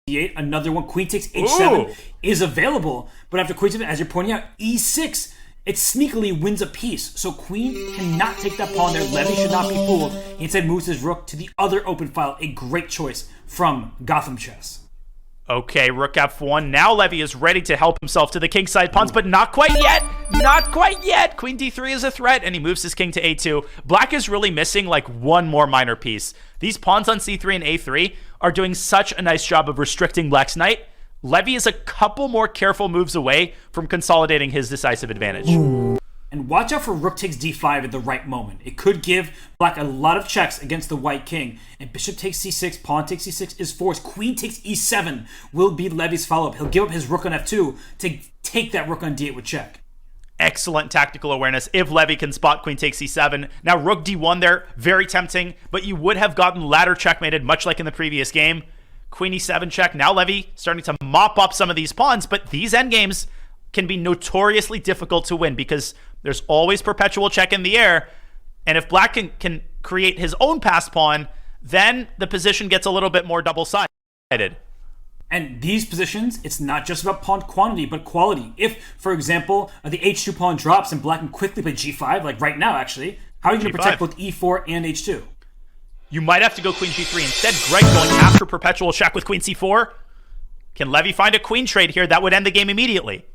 d8, another one. Queen takes h7 is available, but after queen 7, as you're pointing out, e6, it sneakily wins a piece. So queen cannot take that pawn there. Levy should not be fooled. He instead moves his rook to the other open file. A great choice from Gotham Chess. Okay, rook f1. Now Levy is ready to help himself to the kingside pawns, but not quite yet. Not quite yet. Queen d3 is a threat, and he moves his king to a2. Black is really missing like one more minor piece. These pawns on c3 and a3 are doing such a nice job of restricting Black's knight. Levy is a couple more careful moves away from consolidating his decisive advantage. And watch out for rook takes d5 at the right moment. It could give Black a lot of checks against the white king. And bishop takes c6, pawn takes c6 is forced. Queen takes e7 will be Levy's follow-up. He'll give up his rook on f2 to take that rook on d8 with check. Excellent tactical awareness if Levy can spot queen takes c7. Now rook d1 there, very tempting, but you would have gotten ladder checkmated much like in the previous game. Queen e7 check. Now Levy starting to mop up some of these pawns, but these endgames can be notoriously difficult to win because there's always perpetual check in the air. And if Black can create his own passed pawn, then the position gets a little bit more double-sided. And these positions, it's not just about pawn quantity, but quality. If, for example, the h2 pawn drops and Black can quickly play g5, like right now actually, how are you going to protect both e4 and h2? You might have to go queen g3. Instead, Greg going after perpetual check with queen c4. Can Levy find a queen trade here? That would end the game immediately.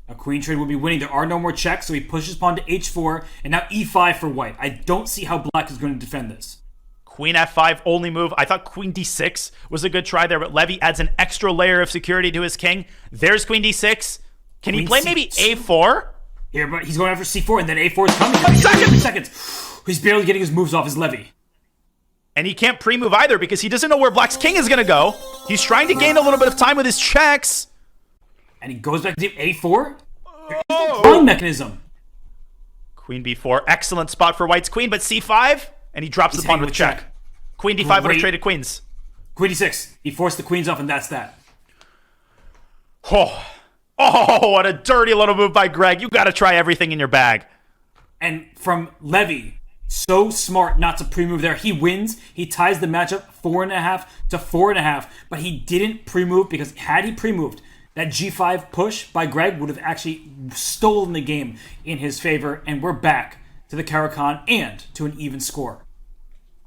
A queen trade would be winning. There are no more checks, so he pushes pawn to h4, and now e5 for white. I don't see how Black is going to defend this. Queen f5, only move. I thought queen d6 was a good try there, but Levy adds an extra layer of security to his king. There's queen d6. Can he play maybe a4? Here, but he's going after c4, and then a4 is coming. 30 seconds. He's barely getting his moves off his Levy. And he can't pre-move either because he doesn't know where Black's king is going to go. He's trying to gain a little bit of time with his checks. And he goes back to a4. Pawn mechanism. Queen b4. Excellent spot for white's queen, but c5. And he drops the pawn with check. Queen d5 would have traded queens. Queen d6. He forced the queens off, and that's that. Oh, what a dirty little move by Greg. You got to try everything in your bag. And from Levy, so smart not to pre-move there. He wins. He ties the matchup 4.5 to 4.5, but he didn't pre-move because had he pre-moved, that g5 push by Greg would have actually stolen the game in his favor, and we're back to the Caro-Kann and to an even score.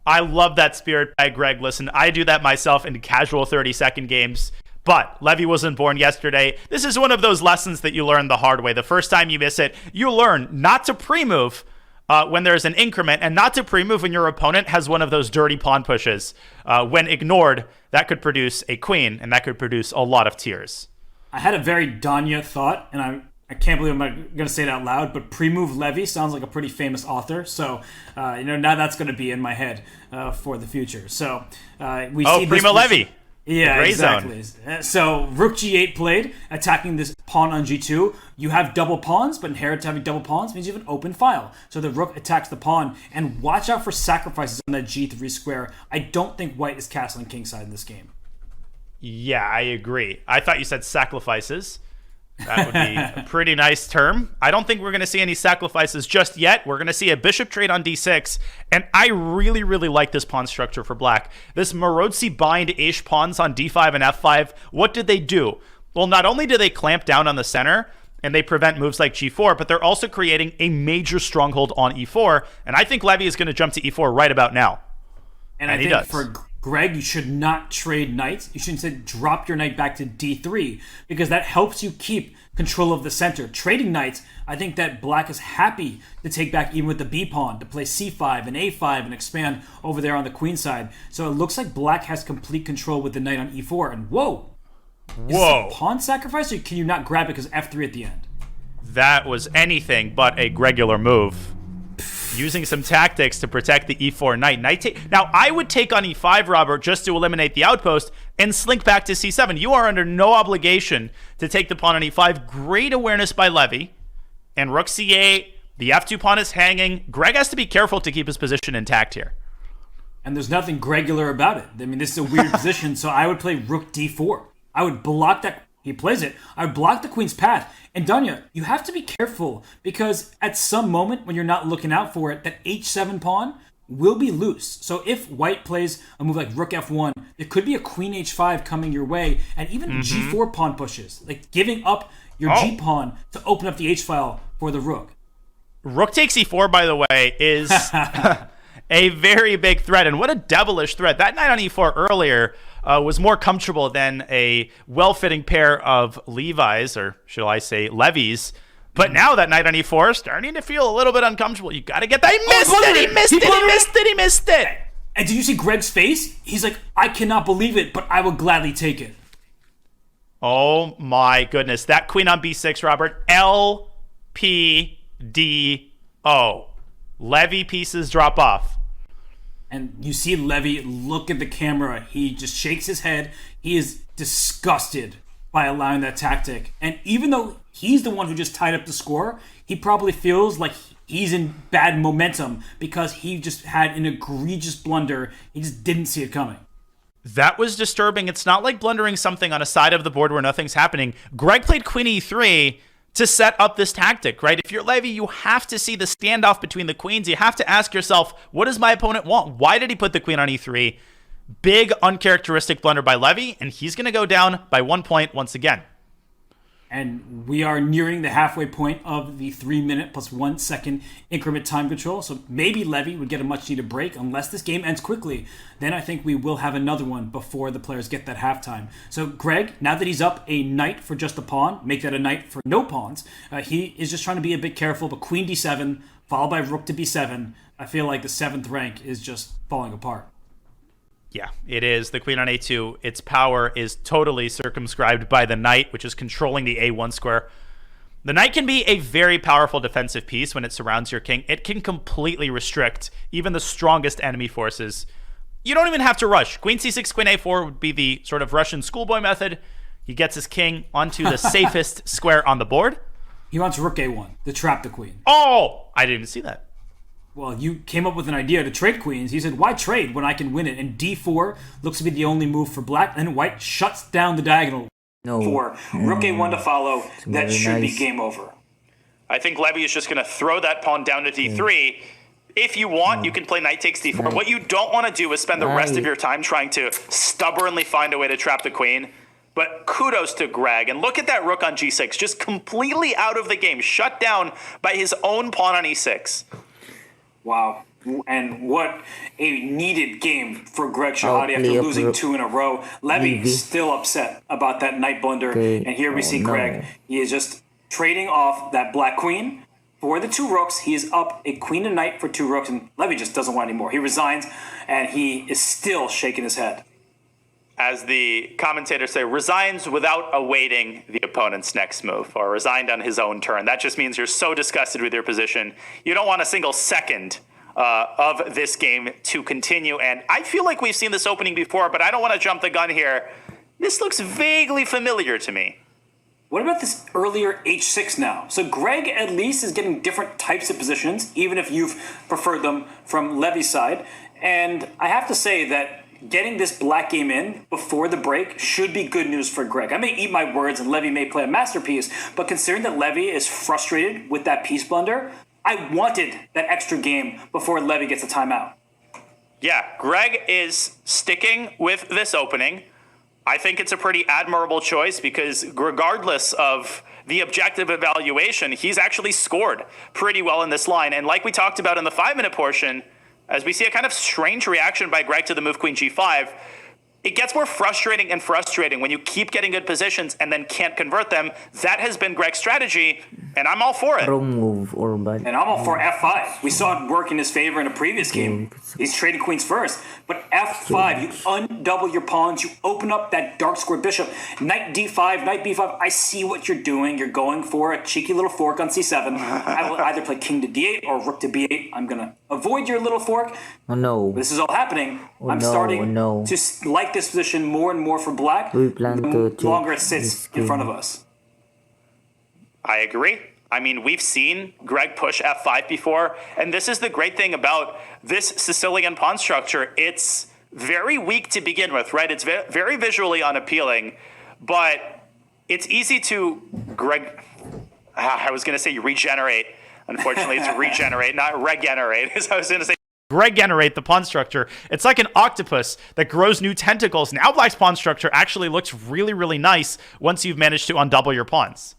I love that spirit by Greg. Listen, I do that myself in casual 30-second games, but Levy wasn't born yesterday. This is one of those lessons that you learn the hard way. The first time you miss it, you learn not to pre-move when there's an increment, and not to pre-move when your opponent has one of those dirty pawn pushes. When ignored, that could produce a queen, and that could produce a lot of tears. I had a very Danya thought, and I can't believe I'm going to say it out loud, but Pre-Move Levy sounds like a pretty famous author, so now that's going to be in my head for the future. So we see Primo Levy. Yeah, exactly. So Rook G8 played, attacking this pawn on G2. You have double pawns, but inherent to having double pawns means you have an open file. So the rook attacks the pawn, and watch out for sacrifices on that G3 square. I don't think white is castling kingside in this game. Yeah, I agree. I thought you said sacrifices. That would be a pretty nice term. I don't think we're going to see any sacrifices just yet. We're going to see a bishop trade on d6, and I really, really like this pawn structure for black. This Marozzi bind-ish pawns on d5 and f5, what did they do? Well, not only do they clamp down on the center, and they prevent moves like g4, but they're also creating a major stronghold on e4, and I think Levy is going to jump to e4 right about now. And I think for Greg, you should not trade knights. You should instead drop your knight back to d3 because that helps you keep control of the center. Trading knights, I think that black is happy to take back even with the b pawn, to play c5 and a5 and expand over there on the queen side. So it looks like black has complete control with the knight on e4. And whoa! Is this a pawn sacrifice, or can you not grab it because f3 at the end? That was anything but a regular move. Using some tactics to protect the e4 knight. Now, I would take on e5, Robert, just to eliminate the outpost and slink back to c7. You are under no obligation to take the pawn on e5. Great awareness by Levy. And rook c8, the f2 pawn is hanging. Greg has to be careful to keep his position intact here. And there's nothing Gregular about it. I mean, this is a weird position, so I would play rook d4. I would block that. He plays it. I would block the queen's path. And Danya, you have to be careful because at some moment when you're not looking out for it, that h7 pawn will be loose. So if white plays a move like rook f1, there could be a queen h5 coming your way, and even g4 pawn pushes, like giving up your g pawn to open up the h file for the rook. Rook takes e4, by the way, is a very big threat, and what a devilish threat. That knight on e4 earlier was more comfortable than a well-fitting pair of Levi's, or shall I say Levi's. But now that knight on e4 is starting to feel a little bit uncomfortable. You got to get that. He missed it. And did you see Greg's face? He's like, I cannot believe it, but I will gladly take it. Oh my goodness. That queen on b6, Robert. LPDO. Levy pieces drop off. And you see Levy look at the camera. He just shakes his head. He is disgusted by allowing that tactic. And even though he's the one who just tied up the score, he probably feels like he's in bad momentum because he just had an egregious blunder. He just didn't see it coming. That was disturbing. It's not like blundering something on a side of the board where nothing's happening. Greg played queen e3 to set up this tactic, right? If you're Levy, you have to see the standoff between the queens. You have to ask yourself, what does my opponent want? Why did he put the queen on e3? Big, uncharacteristic blunder by Levy, and he's going to go down by 1 point once again. And we are nearing the halfway point of the 3-minute plus 1 second increment time control. So maybe Levy would get a much needed break unless this game ends quickly. Then I think we will have another one before the players get that halftime. So Greg, now that he's up a knight for just a pawn, make that a knight for no pawns. He is just trying to be a bit careful, but queen d7 followed by rook to b7. I feel like the 7th rank is just falling apart. Yeah, it is. The queen on a2, its power is totally circumscribed by the knight, which is controlling the a1 square. The knight can be a very powerful defensive piece when it surrounds your king. It can completely restrict even the strongest enemy forces. You don't even have to rush. Queen c6, queen a4 would be the sort of Russian schoolboy method. He gets his king onto the safest square on the board. He wants rook a1 to trap the queen. Oh, I didn't even see that. Well, you came up with an idea to trade queens. He said, why trade when I can win it? And d4 looks to be the only move for black. And white shuts down the diagonal for rook a1 to follow. That should be game over. I think Levy is just going to throw that pawn down to d3. If you want, you can play knight takes d4. What you don't want to do is spend the rest of your time trying to stubbornly find a way to trap the queen. But kudos to Greg. And look at that rook on g6. Just completely out of the game. Shut down by his own pawn on e6. Wow. And what a needed game for Greg Shahade after losing 2 in a row. Levy still upset about that knight blunder. And here we see Greg. He is just trading off that black queen for the 2 rooks. He is up a queen and knight for 2 rooks. And Levy just doesn't want anymore. He resigns, and he is still shaking his head. As the commentators say, resigns without awaiting the opponent's next move, or resigned on his own turn. That just means you're so disgusted with your position, you don't want a single second of this game to continue. And I feel like we've seen this opening before, but I don't want to jump the gun here. This looks vaguely familiar to me. What about this earlier h6 now? So Greg at least is getting different types of positions, even if you've preferred them from Levy's side. And I have to say that getting this black game in before the break should be good news for Greg. I may eat my words and Levy may play a masterpiece, but considering that Levy is frustrated with that piece blunder, I wanted that extra game before Levy gets a timeout. Yeah, Greg is sticking with this opening. I think it's a pretty admirable choice because regardless of the objective evaluation, he's actually scored pretty well in this line. And like we talked about in the 5-minute portion, as we see a kind of strange reaction by Greg to the move queen g5, it gets more frustrating and frustrating when you keep getting good positions and then can't convert them. That has been Greg's strategy, and I'm all for it. Wrong move or bad. And I'm all for f5. We saw it work in his favor in a previous game. He's trading queens first. But f5, you undouble your pawns, you open up that dark square bishop. Knight d5, knight b5, I see what you're doing. You're going for a cheeky little fork on c7. I will either play king to d8 or rook to b8. I'm going to avoid your little fork. Oh no. This is all happening. I'm starting to like this position more and more for black the longer it sits in front of us. I agree. I mean, we've seen Greg push f5 before, and this is the great thing about this Sicilian pawn structure. It's very weak to begin with, right? It's very visually unappealing, but it's easy to, I was going to say regenerate. Unfortunately, it's regenerate, not regenerate, as I was going to say. Greg generate the pawn structure. It's like an octopus that grows new tentacles. Now black's pawn structure actually looks really, really nice once you've managed to undouble your pawns.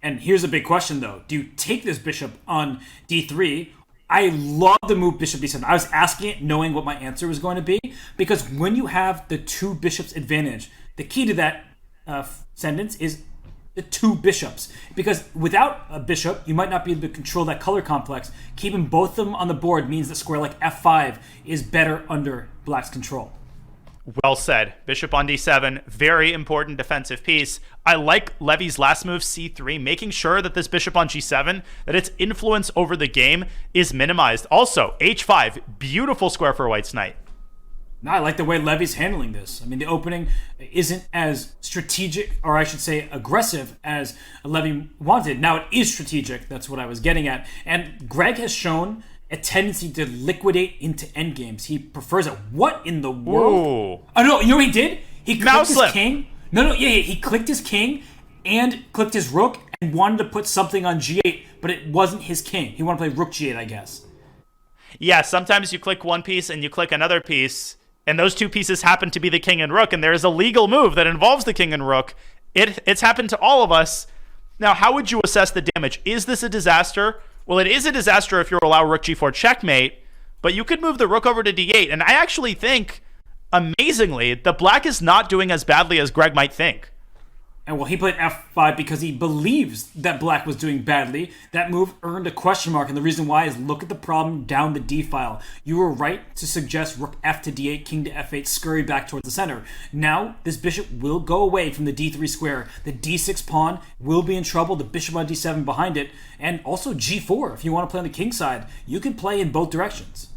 And here's a big question, though. Do you take this bishop on d3? I love the move bishop d7. I was asking it knowing what my answer was going to be, because when you have the two bishops advantage, the key to that sentence is the two bishops. Because without a bishop, you might not be able to control that color complex. Keeping both of them on the board means that square like f5 is better under black's control. Well said. Bishop on d7, very important defensive piece. I like Levy's last move, c3, making sure that this bishop on g7, that its influence over the game is minimized. Also, h5, beautiful square for white's knight. No, I like the way Levy's handling this. I mean, the opening isn't as strategic, or I should say aggressive, as Levy wanted. Now, it is strategic. That's what I was getting at. And Greg has shown a tendency to liquidate into endgames. He prefers it. What in the world? Ooh. Oh, no, you know what he did? He clicked his slip. king. He clicked his king and clicked his rook and wanted to put something on g8, but it wasn't his king. He wanted to play rook g8, I guess. Yeah, sometimes you click one piece and you click another piece, and those two pieces happen to be the king and rook, and there is a legal move that involves the king and rook. It's happened to all of us. Now, how would you assess the damage? Is this a disaster? Well, it is a disaster if you allow rook g4 checkmate, but you could move the rook over to d8, and I actually think, amazingly, that black is not doing as badly as Greg might think. And well, he played f5 because he believes that black was doing badly. That move earned a question mark, and the reason why is look at the problem down the d file. You were right to suggest rook f to d8, king to f8, scurry back towards the center. Now, this bishop will go away from the d3 square. The d6 pawn will be in trouble, the bishop on d7 behind it, and also g4. If you want to play on the king side, you can play in both directions.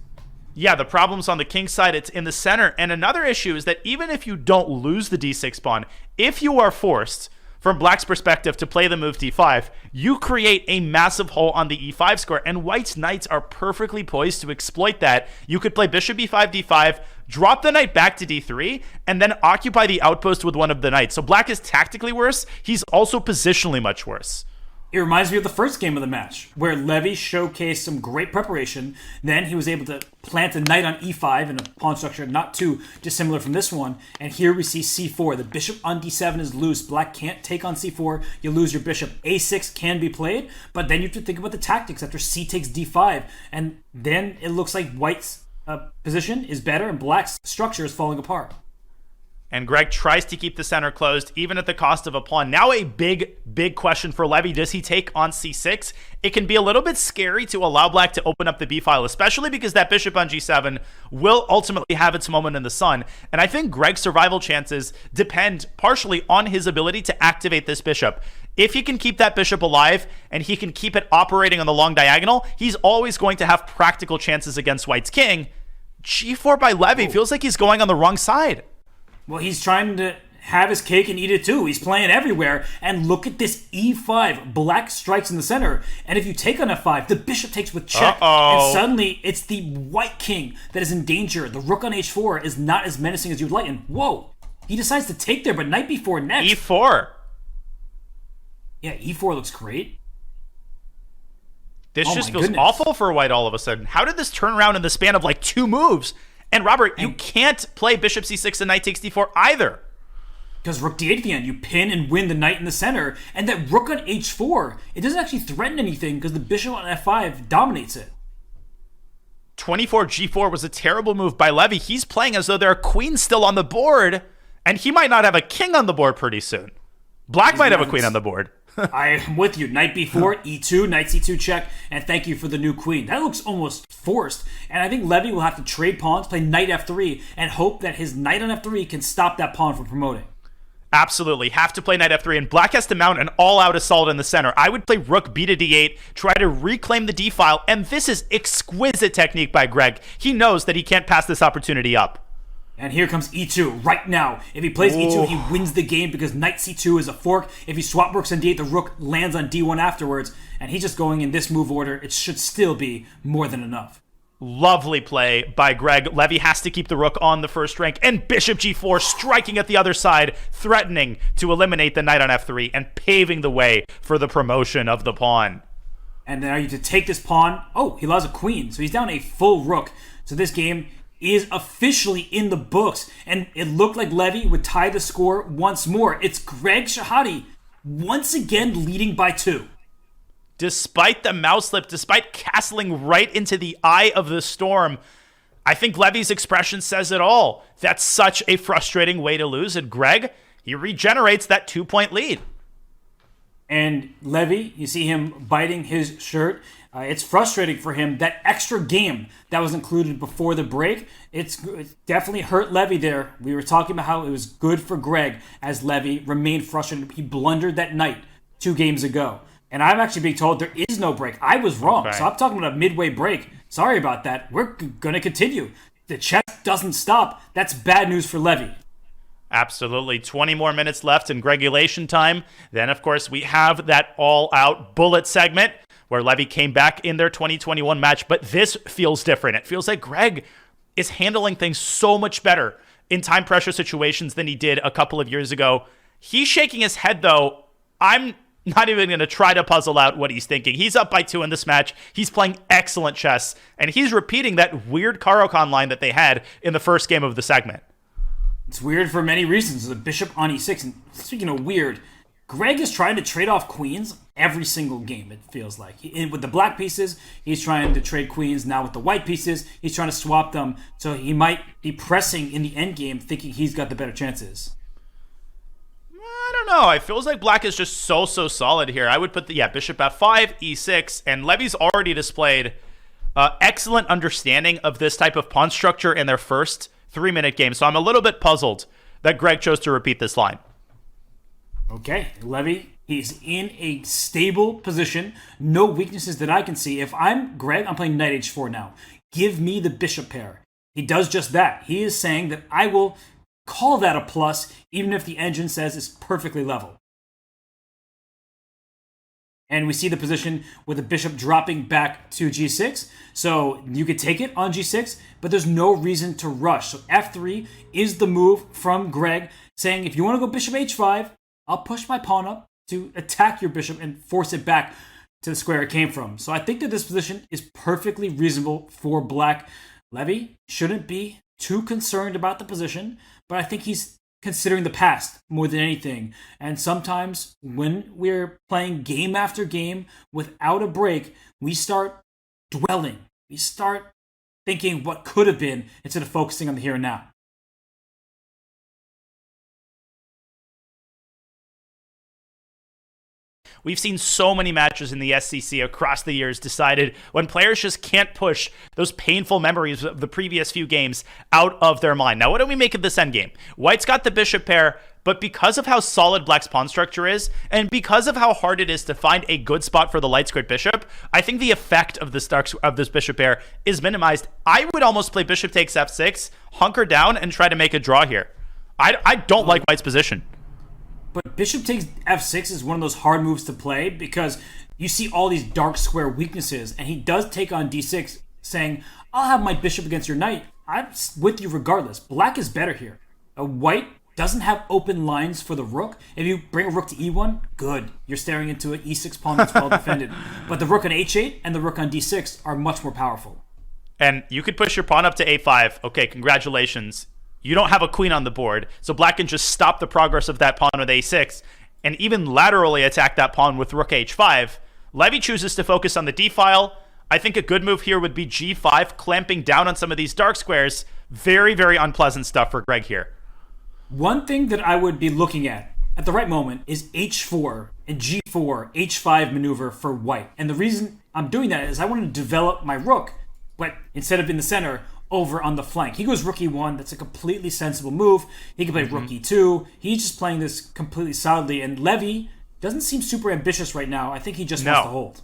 Yeah, the problem's on the king side, it's in the center. And another issue is that even if you don't lose the d6 pawn, if you are forced, from black's perspective, to play the move d5, you create a massive hole on the e5 square, and white's knights are perfectly poised to exploit that. You could play bishop e5, d5, drop the knight back to d3, and then occupy the outpost with one of the knights. So black is tactically worse. He's also positionally much worse. It reminds me of the first game of the match, where Levy showcased some great preparation. Then he was able to plant a knight on e5 in a pawn structure not too dissimilar from this one. And here we see c4. The bishop on d7 is loose. Black can't take on c4. You lose your bishop. a6 can be played, but then you have to think about the tactics after c takes d5. And then it looks like white's position is better and black's structure is falling apart. And Greg tries to keep the center closed, even at the cost of a pawn. Now a big question for Levy. Does he take on c6? It can be a little bit scary to allow black to open up the b file, especially because that bishop on g7 will ultimately have its moment in the sun. And I think Greg's survival chances depend partially on his ability to activate this bishop. If he can keep that bishop alive and he can keep it operating on the long diagonal, he's always going to have practical chances against white's king. g4 by Levy feels like he's going on the wrong side. Well, he's trying to have his cake and eat it too. He's playing everywhere. And look at this e5. Black strikes in the center. And if you take on f5, the bishop takes with check. And suddenly, it's the white king that is in danger. The rook on h4 is not as menacing as you'd like. And whoa, he decides to take there, but knight b4 next. e4. Yeah, e4 looks great. This just feels awful for white all of a sudden. How did this turn around in the span of like 2 moves? And Robert, you can't play bishop c6 and knight takes d4 either. Because rook d8 at the end, you pin and win the knight in the center. And that rook on h4, it doesn't actually threaten anything because the bishop on f5 dominates it. 24 g4 was a terrible move by Levy. He's playing as though there are queens still on the board, and he might not have a king on the board pretty soon. Black might have a queen on the board. I am with you. Knight b4, e2, knight c2 check, and thank you for the new queen. That looks almost forced. And I think Levy will have to trade pawns, play knight f3, and hope that his knight on f3 can stop that pawn from promoting. Absolutely. Have to play knight f3, and black has to mount an all-out assault in the center. I would play rook b to d8, try to reclaim the d file, and this is exquisite technique by Greg. He knows that he can't pass this opportunity up. And here comes e2 right now. If he plays e2, he wins the game because knight c2 is a fork. If he swap rooks on d8, the rook lands on d1 afterwards. And he's just going in this move order. It should still be more than enough. Lovely play by Greg. Levy has to keep the rook on the first rank. And bishop g4 striking at the other side, threatening to eliminate the knight on f3 and paving the way for the promotion of the pawn. And now you to take this pawn. Oh, he allows a queen. So he's down a full rook. So this game is officially in the books, and it looked like Levy would tie the score once more. It's Greg Shahade once again leading by 2. Despite the mouse slip, despite castling right into the eye of the storm, I think Levy's expression says it all. That's such a frustrating way to lose, and Greg, he regenerates that 2-point lead. And Levy, you see him biting his shirt. It's frustrating for him. That extra game that was included before the break, it definitely hurt Levy there. We were talking about how it was good for Greg as Levy remained frustrated. He blundered that night 2 games ago. And I'm actually being told there is no break. I was wrong. Okay. So I'm talking about a midway break. Sorry about that. We're going to continue. The chess doesn't stop. That's bad news for Levy. Absolutely. 20 more minutes left in regulation time. Then, of course, we have that all-out bullet segment where Levy came back in their 2021 match. But this feels different. It feels like Greg is handling things so much better in time pressure situations than he did a couple of years ago. He's shaking his head, though. I'm not even going to try to puzzle out what he's thinking. He's up by 2 in this match. He's playing excellent chess, and he's repeating that weird Caro-Kann line that they had in the first game of the segment. It's weird for many reasons. The bishop on e6, and speaking of weird, Greg is trying to trade off queens every single game, it feels like. With the black pieces, he's trying to trade queens. Now with the white pieces, he's trying to swap them, so he might be pressing in the endgame, thinking he's got the better chances. I don't know. It feels like black is just so solid here. I would put the bishop f5, e6, and Levy's already displayed excellent understanding of this type of pawn structure in their first 3-minute game. So I'm a little bit puzzled that Greg chose to repeat this line. Okay, Levy, he's in a stable position. No weaknesses that I can see. If I'm Greg, I'm playing knight h4 now. Give me the bishop pair. He does just that. He is saying that I will call that a plus, even if the engine says it's perfectly level. And we see the position with the bishop dropping back to g6. So you could take it on g6, but there's no reason to rush. So f3 is the move from Greg, saying if you want to go bishop h5, I'll push my pawn up to attack your bishop and force it back to the square it came from. So I think that this position is perfectly reasonable for black. Levy shouldn't be too concerned about the position, but I think he's considering the past more than anything. And sometimes when we're playing game after game without a break, we start dwelling. We start thinking what could have been instead of focusing on the here and now. We've seen so many matches in the SCC across the years decided when players just can't push those painful memories of the previous few games out of their mind. Now, what do we make of this endgame? White's got the bishop pair, but because of how solid black's pawn structure is, and because of how hard it is to find a good spot for the light squared bishop, I think the effect of this bishop pair is minimized. I would almost play bishop takes f6, hunker down, and try to make a draw here. I don't like White's position. But bishop takes f6 is one of those hard moves to play because you see all these dark square weaknesses, and he does take on d6, saying, I'll have my bishop against your knight. I'm with you regardless. Black is better here. White doesn't have open lines for the rook. If you bring a rook to e1, good. You're staring into an e6 pawn that's well defended. But the rook on h8 and the rook on d6 are much more powerful. And you could push your pawn up to a5. Okay, congratulations. You don't have a queen on the board, so black can just stop the progress of that pawn with a6 and even laterally attack that pawn with rook h5. Levy chooses to focus on the d-file. I think a good move here would be g5, clamping down on some of these dark squares. Very, very unpleasant stuff for Greg here. One thing that I would be looking at the right moment is h4 and g4, h5 maneuver for white. And the reason I'm doing that is I want to develop my rook, but instead of in the center, over on the flank. He goes rook e1. That's a completely sensible move. He can play rook e2. He's just playing this completely solidly. And Levy doesn't seem super ambitious right now. I think he just wants to hold.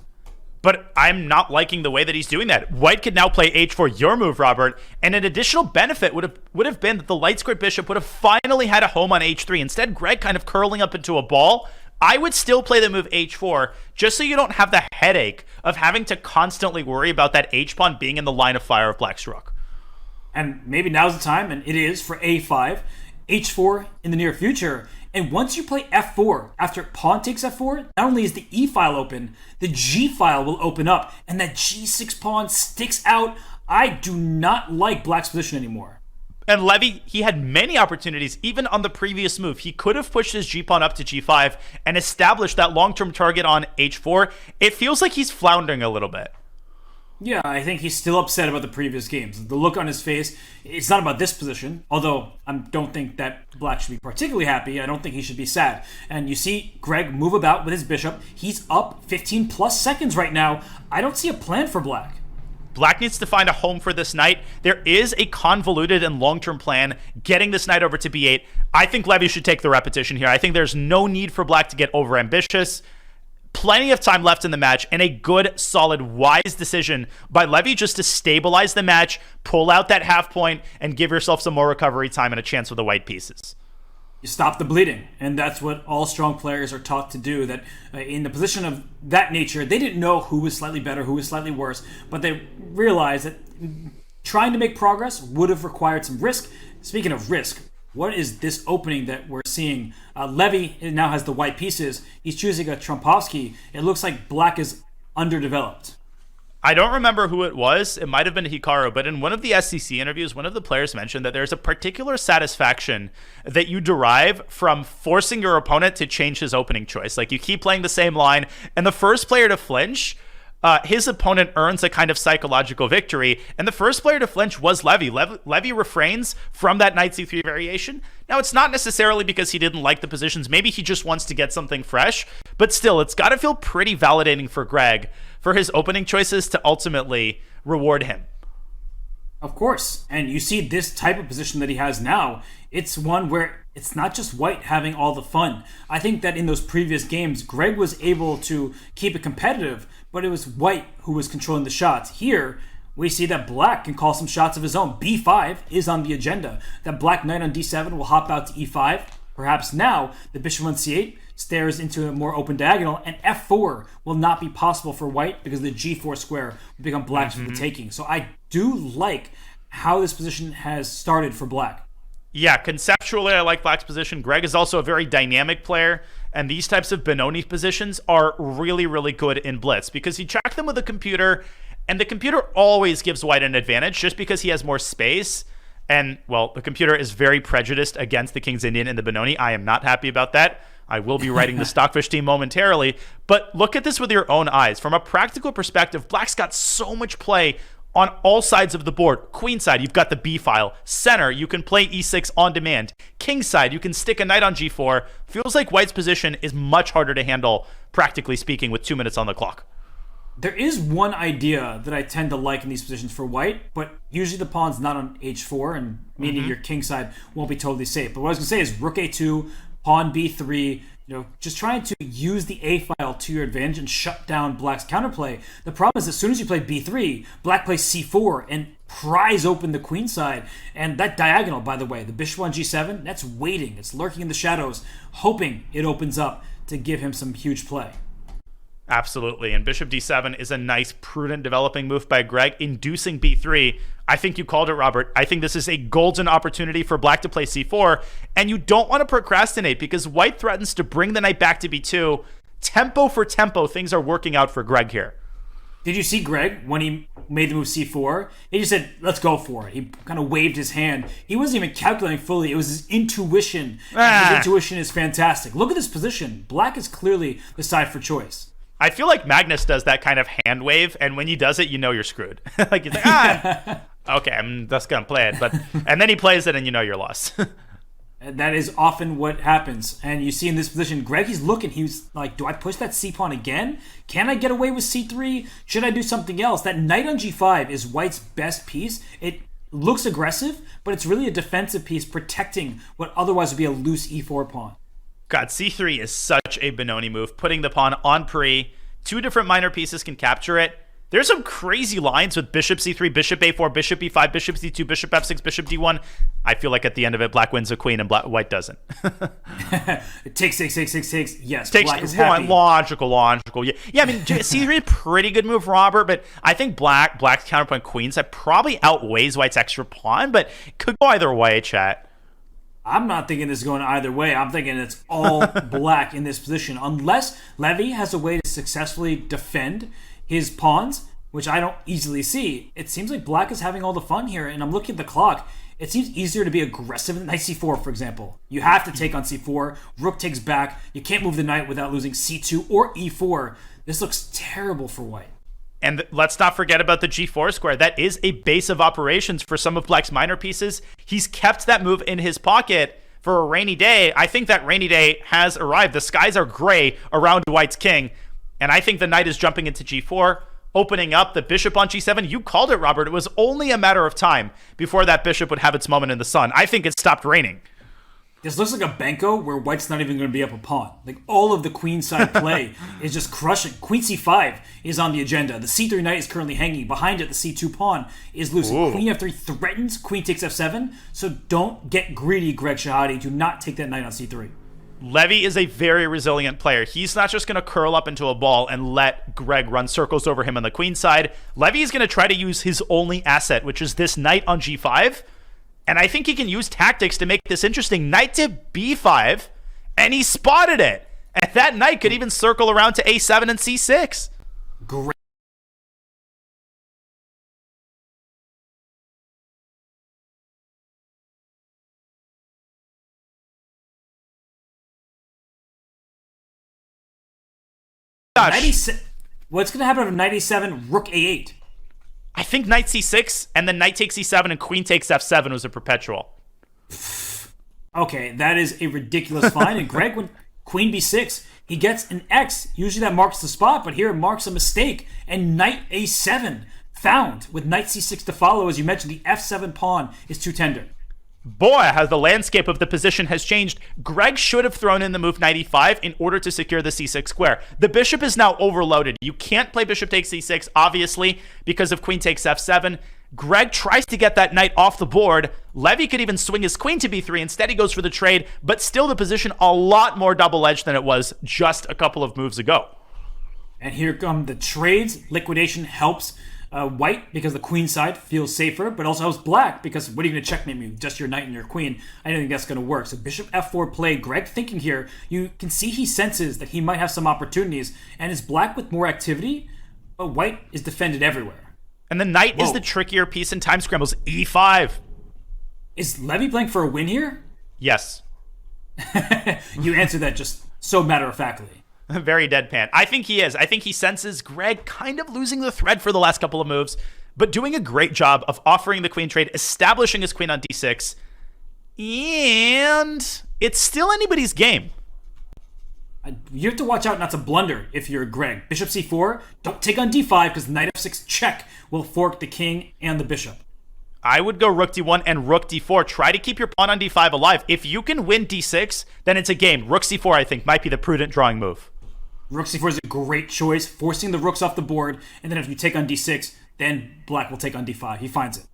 But I'm not liking the way that he's doing that. White could now play h4, your move, Robert. And an additional benefit would have been that the light squared bishop would have finally had a home on h3. Instead, Greg kind of curling up into a ball. I would still play the move h4 just so you don't have the headache of having to constantly worry about that h-pawn being in the line of fire of black's rook. And maybe now's the time, and it is, for a5, h4 in the near future. And once you play f4, after pawn takes f4, not only is the e file open, the g file will open up, and that g6 pawn sticks out I do not like black's position anymore. And Levy, he had many opportunities, even on the previous move. He could have pushed his g-pawn up to g5 and established that long-term target on h4. It feels like he's floundering a little bit. Yeah, I think he's still upset about the previous games. The look on his face, it's not about this position, although I don't think that black should be particularly happy. I don't think he should be sad. And you see Greg move about with his bishop. He's up 15 plus seconds right now. I don't see a plan for black. Black needs to find a home for this knight. There is a convoluted and long-term plan getting this knight over to b8. I think Levy should take the repetition here. I think there's no need for black to get overambitious. Plenty of time left in the match, and a good, solid, wise decision by Levy just to stabilize the match, pull out that half point, and give yourself some more recovery time and a chance with the white pieces. You stop the bleeding, and that's what all strong players are taught to do. That in the position of that nature, they didn't know who was slightly better, who was slightly worse, but they realized that trying to make progress would have required some risk. Speaking of risk, what is this opening that we're seeing? Levy now has the white pieces. He's choosing a Trumpovsky. It looks like black is underdeveloped. I don't remember who it was. It might have been Hikaru, but in one of the SCC interviews, one of the players mentioned that there's a particular satisfaction that you derive from forcing your opponent to change his opening choice. Like, you keep playing the same line, and the first player to flinch, his opponent earns a kind of psychological victory, and the first player to flinch was Levy. Levy refrains from that knight c3 variation. Now, it's not necessarily because he didn't like the positions. Maybe he just wants to get something fresh, but still, it's got to feel pretty validating for Greg for his opening choices to ultimately reward him. Of course, and you see this type of position that he has now, it's one where it's not just white having all the fun. I think that in those previous games, Greg was able to keep it competitive, but it was white who was controlling the shots. Here, we see that black can call some shots of his own. b5 is on the agenda. That black knight on d7 will hop out to e5. Perhaps now, the bishop on c8 stares into a more open diagonal, and f4 will not be possible for white because the g4 square will become black's for the taking. So I do like how this position has started for black. Yeah, conceptually, I like black's position. Greg is also a very dynamic player, and these types of Benoni positions are really, really good in blitz because you check them with a computer, and the computer always gives white an advantage just because he has more space. And, well, the computer is very prejudiced against the King's Indian in the Benoni. I am not happy about that. I will be writing the Stockfish team momentarily. But look at this with your own eyes. From a practical perspective, black's got so much play on all sides of the board. Queen side, you've got the B file. Center, you can play e6 on demand. King side, you can stick a knight on g4. Feels like white's position is much harder to handle, practically speaking, with 2 minutes on the clock. There is one idea that I tend to like in these positions for white, but usually the pawn's not on h4, and meaning your king side won't be totally safe. But what I was going to say is rook a2, pawn b3, just trying to use the a file to your advantage and shut down black's counterplay. The problem is as soon as you play b3, black plays c4 and pries open the queen side. And that diagonal, by the way, the bishop on g7, that's waiting. It's lurking in the shadows, hoping it opens up to give him some huge play. Absolutely, and bishop d7 is a nice, prudent developing move by Greg, inducing b3. I think you called it, Robert. I think this is a golden opportunity for black to play c4, and you don't want to procrastinate because white threatens to bring the knight back to b2. Tempo for tempo, things are working out for Greg here. Did you see Greg when he made the move c4? He just said, let's go for it. He kind of waved his hand. He wasn't even calculating fully. It was his intuition. His intuition is fantastic. Look at this position. Black is clearly the side for choice. I feel like Magnus does that kind of hand wave, and when he does it, you know you're screwed. Like, he's like, okay, I'm just going to play it. And then he plays it, and you know you're lost. That is often what happens. And you see in this position, Greg, he's looking. He's like, do I push that c-pawn again? Can I get away with c3? Should I do something else? That knight on g5 is white's best piece. It looks aggressive, but it's really a defensive piece protecting what otherwise would be a loose e4 pawn. God, c3 is such a Benoni move. Putting the pawn on pre. 2 different minor pieces can capture it. There's some crazy lines with bishop c3, bishop a4, bishop e5, bishop c2, bishop f6, bishop d1. I feel like at the end of it, black wins a queen and white doesn't. It takes. Yes, takes black is happy. Logical. Yeah, I mean, c3 is a pretty good move, Robert, but I think black's counterpoint queen side probably outweighs white's extra pawn, but it could go either way, chat. I'm not thinking this is going either way. I'm thinking it's all black in this position. Unless Levy has a way to successfully defend his pawns, which I don't easily see. It seems like black is having all the fun here, and I'm looking at the clock. It seems easier to be aggressive than knight c4, for example. You have to take on c4. Rook takes back. You can't move the knight without losing c2 or e4. This looks terrible for white. And let's not forget about the g4 square. That is a base of operations for some of black's minor pieces. He's kept that move in his pocket for a rainy day. I think that rainy day has arrived. The skies are gray around white's king. And I think the knight is jumping into g4, opening up the bishop on g7. You called it, Robert. It was only a matter of time before that bishop would have its moment in the sun. I think it stopped raining. This looks like a banco where white's not even going to be up a pawn. Like, all of the queen side play is just crushing. Queen c5 is on the agenda. The c3 knight is currently hanging. Behind it, the c2 pawn is losing. Ooh. Queen f3 threatens. Queen takes f7. So don't get greedy, Greg Shahade. Do not take that knight on c3. Levy is a very resilient player. He's not just going to curl up into a ball and let Greg run circles over him on the queen side. Levy is going to try to use his only asset, which is this knight on g5. And I think he can use tactics to make this interesting. Knight to b5, and he spotted it. And that knight could even circle around to a7 and c6. Great. What's going to happen if knight a7, rook a8? I think knight c6, and then knight takes e7, and queen takes f7 was a perpetual. Okay, that is a ridiculous find. And Greg went queen b6. He gets an X. Usually that marks the spot, but here it marks a mistake. And knight a7 found with knight c6 to follow. As you mentioned, the f7 pawn is too tender. Boy, how the landscape of the position has changed. Greg should have thrown in the move knight e5 in order to secure the c6 square. The bishop is now overloaded. You can't play bishop takes c6, obviously, because of queen takes f7. Greg tries to get that knight off the board. Levy could even swing his queen to b3. Instead, he goes for the trade, but still the position a lot more double-edged than it was just a couple of moves ago. And here come the trades. Liquidation helps white because the queen side feels safer, but also helps black because what are you going to checkmate me? Just your knight and your queen. I don't think that's going to work. So bishop f4 play. Greg thinking here, you can see he senses that he might have some opportunities, and is black with more activity, but white is defended everywhere. And the knight is the trickier piece in time scrambles. e5. Is Levy playing for a win here? Yes. You answered that just so matter-of-factly. Very deadpan. I think he is. I think he senses Greg kind of losing the thread for the last couple of moves, but doing a great job of offering the queen trade, establishing his queen on d6, and it's still anybody's game. You have to watch out not to blunder if you're Greg. Bishop c4, don't take on d5 because knight f6 check will fork the king and the bishop. I would go rook d1 and rook d4. Try to keep your pawn on d5 alive. If you can win d6, then it's a game. Rook c4, I think, might be the prudent drawing move. Rook c4 is a great choice, forcing the rooks off the board, and then if you take on d6, then black will take on d5. He finds it.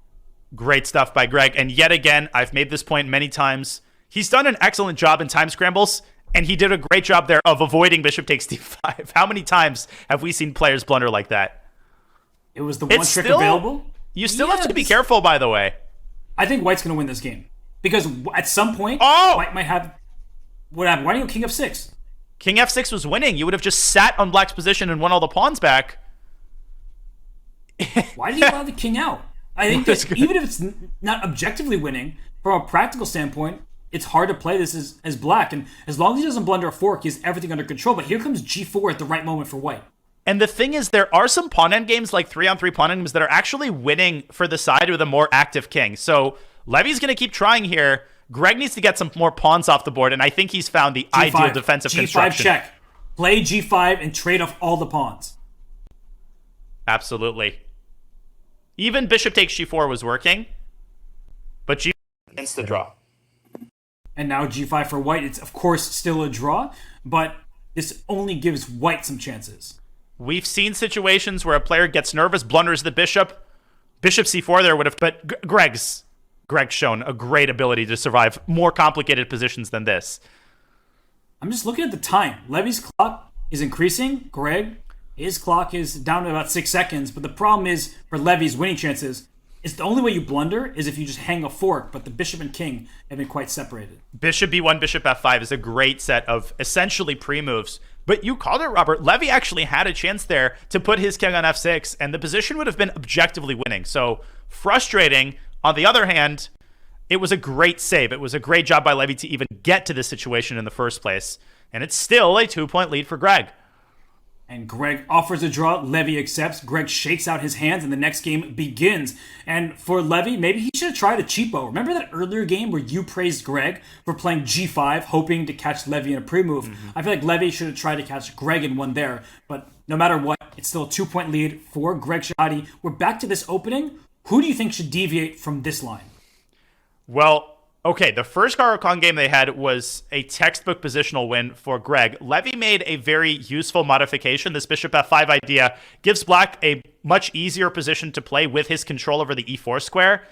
Great stuff by Greg. And yet again, I've made this point many times. He's done an excellent job in time scrambles, and he did a great job there of avoiding bishop takes d5. How many times have we seen players blunder like that? It was the one trick available. You still have to be careful, by the way. I think white's going to win this game. Because at some point, white might have... What happened? Why do you go king f6? King f6 was winning. You would have just sat on black's position and won all the pawns back. Why did you allow the king out? I think that even if it's not objectively winning, from a practical standpoint, it's hard to play this as black. And as long as he doesn't blunder a fork, he has everything under control. But here comes g4 at the right moment for white. And the thing is, there are some pawn endgames, like 3-on-3 pawn endgames, that are actually winning for the side with a more active king. So Levy's going to keep trying here. Greg needs to get some more pawns off the board, and I think he's found the ideal defensive construction. G5 check. Play g5 and trade off all the pawns. Absolutely. Even bishop takes g4 was working, but g5 against the draw. And now g5 for white. It's, of course, still a draw, but this only gives white some chances. We've seen situations where a player gets nervous, blunders the bishop. Bishop c4 there would have... But Greg's shown a great ability to survive more complicated positions than this. I'm just looking at the time. Levy's clock is increasing. Greg, his clock is down to about 6 seconds. But the problem is, for Levy's winning chances, it's the only way you blunder is if you just hang a fork. But the bishop and king have been quite separated. Bishop b1, bishop f5 is a great set of essentially pre-moves. But you called it, Robert. Levy actually had a chance there to put his king on f6, and the position would have been objectively winning. So frustrating. On the other hand, it was a great save. It was a great job by Levy to even get to this situation in the first place. And it's still a 2-point lead for Greg. And Greg offers a draw. Levy accepts. Greg shakes out his hands, and the next game begins. And for Levy, maybe he should have tried a cheapo. Remember that earlier game where you praised Greg for playing g5, hoping to catch Levy in a pre-move? I feel like Levy should have tried to catch Greg in one there. But no matter what, it's still a 2-point lead for Greg Shahade. We're back to this opening. Who do you think should deviate from this line? Well, okay, the first Caro-Kann game they had was a textbook positional win for Greg. Levy made a very useful modification. This bishop f5 idea gives black a much easier position to play with his control over the e4 square.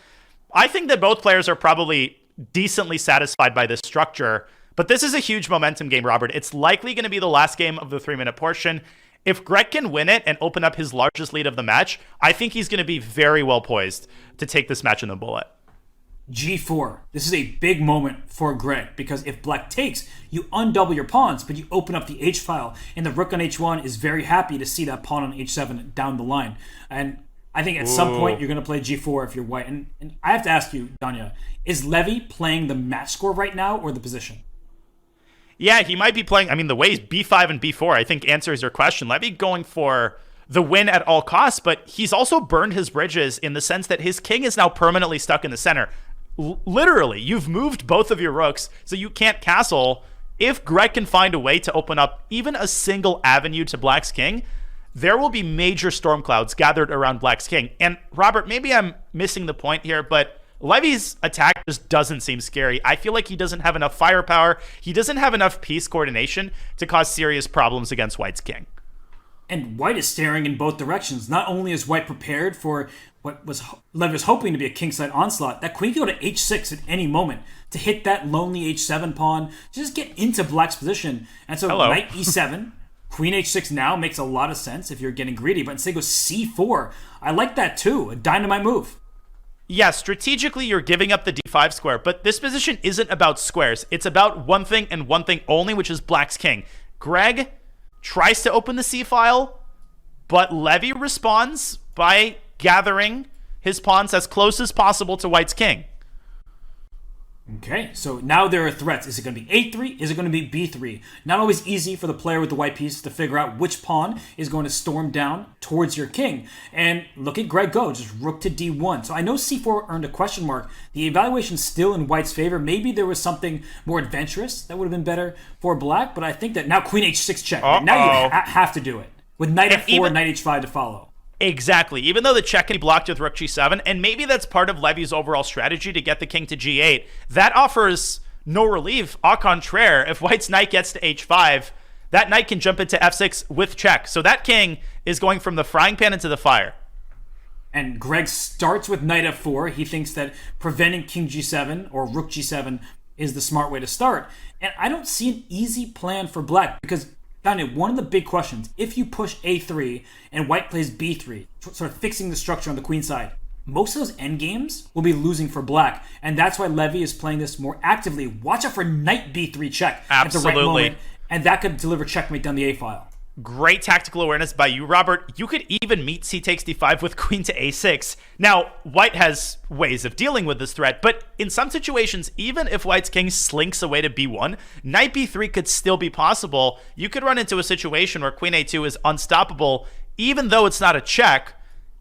I think that both players are probably decently satisfied by this structure, but this is a huge momentum game, Robert. It's likely going to be the last game of the 3-minute portion. If Greg can win it and open up his largest lead of the match, I think he's going to be very well poised to take this match in the bullet. G4. This is a big moment for Greg because if black takes, you undouble your pawns, but you open up the H file, and the rook on H1 is very happy to see that pawn on H7 down the line. And I think at some point you're going to play G4 if you're white. And I have to ask you, Danya, is Levy playing the match score right now or the position? Yeah, he might be playing. I mean, the ways B5 and B4, I think, answers your question. Levy going for the win at all costs, but he's also burned his bridges in the sense that his king is now permanently stuck in the center. Literally, you've moved both of your rooks, so you can't castle. If Greg can find a way to open up even a single avenue to black's king, there will be major storm clouds gathered around black's king. And Robert, maybe I'm missing the point here, but Levy's attack just doesn't seem scary. I feel like he doesn't have enough firepower. He doesn't have enough piece coordination to cause serious problems against white's king. And white is staring in both directions. Not only is white prepared for what Levy was hoping to be a kingside onslaught, that queen could go to h6 at any moment to hit that lonely h7 pawn, just get into black's position. And so knight e7, queen h6 now makes a lot of sense if you're getting greedy, but instead goes c4. I like that too, a dynamite move. Yeah, strategically you're giving up the d5 square, but this position isn't about squares. It's about one thing and one thing only, which is black's king. Greg tries to open the c file, but Levy responds by gathering his pawns as close as possible to white's king. Okay, so now there are threats. Is it going to be a3? Is it going to be b3? Not always easy for the player with the white piece to figure out which pawn is going to storm down towards your king. And look at Greg go, just rook to d1. So I know c4 earned a question mark. The evaluation's still in white's favor. Maybe there was something more adventurous that would have been better for black, but I think that now queen h6 check. Now you have to do it. With knight f4, knight h5 to follow. Exactly. Even though the check can be blocked with rook g7, and maybe that's part of Levy's overall strategy to get the king to g8, that offers no relief. Au contraire, if white's knight gets to h5, that knight can jump into f6 with check. So that king is going from the frying pan into the fire. And Greg starts with knight f4. He thinks that preventing king g7 or rook g7 is the smart way to start. And I don't see an easy plan for black because Daniel, one of the big questions, if you push a3 and white plays b3, sort of fixing the structure on the queen side, most of those endgames will be losing for black. And that's why Levy is playing this more actively. Watch out for knight b3 check at the right moment. And that could deliver checkmate down the a file. Great tactical awareness by you, Robert. You could even meet c takes d5 with queen to a6. Now, white has ways of dealing with this threat, but in some situations, even if white's king slinks away to b1, knight b3 could still be possible. You could run into a situation where queen a2 is unstoppable, even though it's not a check,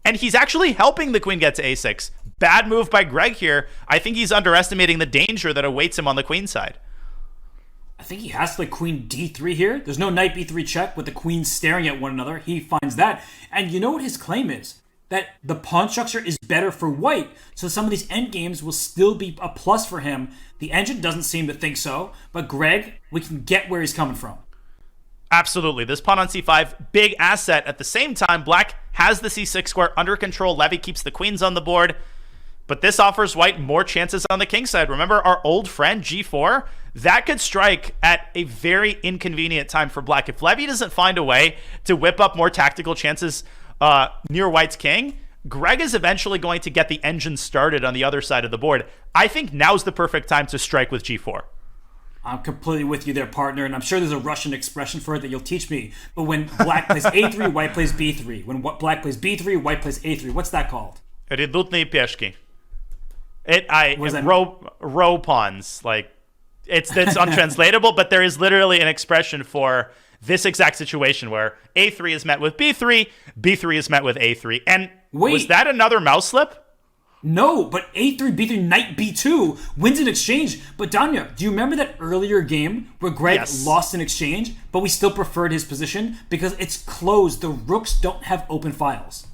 and he's actually helping the queen get to a6. Bad move by Greg here. I think he's underestimating the danger that awaits him on the queen side. I think he has to play queen d3 here. There's no knight b3 check with the queens staring at one another. He finds that. And you know what his claim is? That the pawn structure is better for white. So some of these endgames will still be a plus for him. The engine doesn't seem to think so. But Greg, we can get where he's coming from. Absolutely. This pawn on c5, big asset. At the same time, black has the c6 square under control. Levy keeps the queens on the board. But this offers white more chances on the king side. Remember our old friend g4? That could strike at a very inconvenient time for black. If Levy doesn't find a way to whip up more tactical chances near white's king, Greg is eventually going to get the engine started on the other side of the board. I think now's the perfect time to strike with g4. I'm completely with you there, partner, and I'm sure there's a Russian expression for it that you'll teach me. But when black plays A3, white plays B3. When black plays B3, white plays A3. What's that called? Redutные пешки. Row pawns. Like, it's untranslatable, but there is literally an expression for this exact situation where A3 is met with B3, B3 is met with A3. And was that another mouse slip? No, but A3, B3, knight B2 wins an exchange. But Danya, do you remember that earlier game where Greg lost an exchange, but we still preferred his position because it's closed? The rooks don't have open files.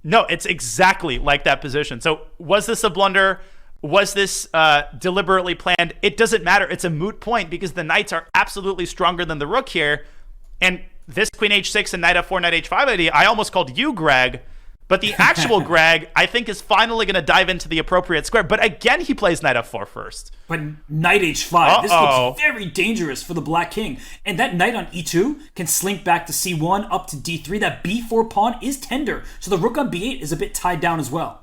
No, it's exactly like that position. So was this a blunder? Was this deliberately planned? It doesn't matter. It's a moot point because the knights are absolutely stronger than the rook here. And this queen h6 and knight f4, knight h5 idea, I almost called you Greg. But the actual Greg, I think, is finally going to dive into the appropriate square. But again, he plays knight f4 first. But knight h5, this looks very dangerous for the black king. And that knight on e2 can slink back to c1 up to d3. That b4 pawn is tender. So the rook on b8 is a bit tied down as well.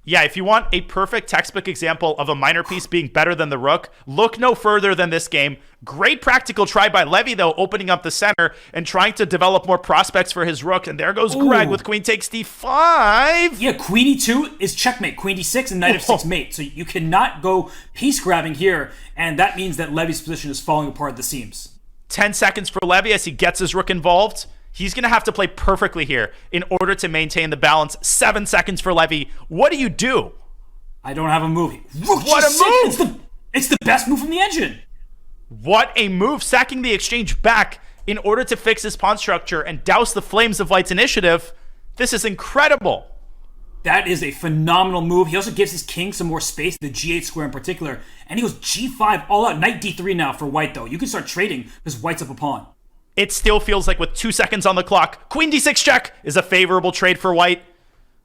Yeah, if you want a perfect textbook example of a minor piece being better than the rook, look no further than this game. Great practical try by Levy, though, opening up the center and trying to develop more prospects for his rook. And there goes Greg with queen takes d5. Yeah, queen e2 is checkmate. Queen d6 and knight f6 mate. So you cannot go piece grabbing here. And that means that Levy's position is falling apart at the seams. 10 seconds for Levy as he gets his rook involved. He's going to have to play perfectly here in order to maintain the balance. 7 seconds for Levy. What do you do? I don't have a move. Rook what G6. A move! It's the best move from the engine. What a move. Sacking the exchange back in order to fix his pawn structure and douse the flames of White's initiative. This is incredible. That is a phenomenal move. He also gives his king some more space, the g8 square in particular. And he goes g5 all out. Knight d3 now for White, though. You can start trading because White's up a pawn. It still feels like with 2 seconds on the clock, queen d6 check is a favorable trade for White.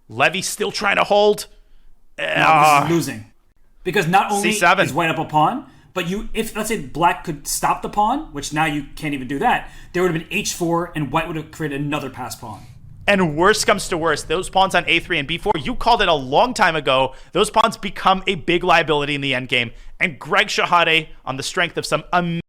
Levy still trying to hold. No, this is losing. Because not only C7. is White up a pawn, but if let's say Black could stop the pawn, which now you can't even do that, there would have been h4 and White would have created another pass pawn. And worst comes to worst, those pawns on a3 and b4, you called it a long time ago, those pawns become a big liability in the endgame. And Greg Shahade, on the strength of some amazing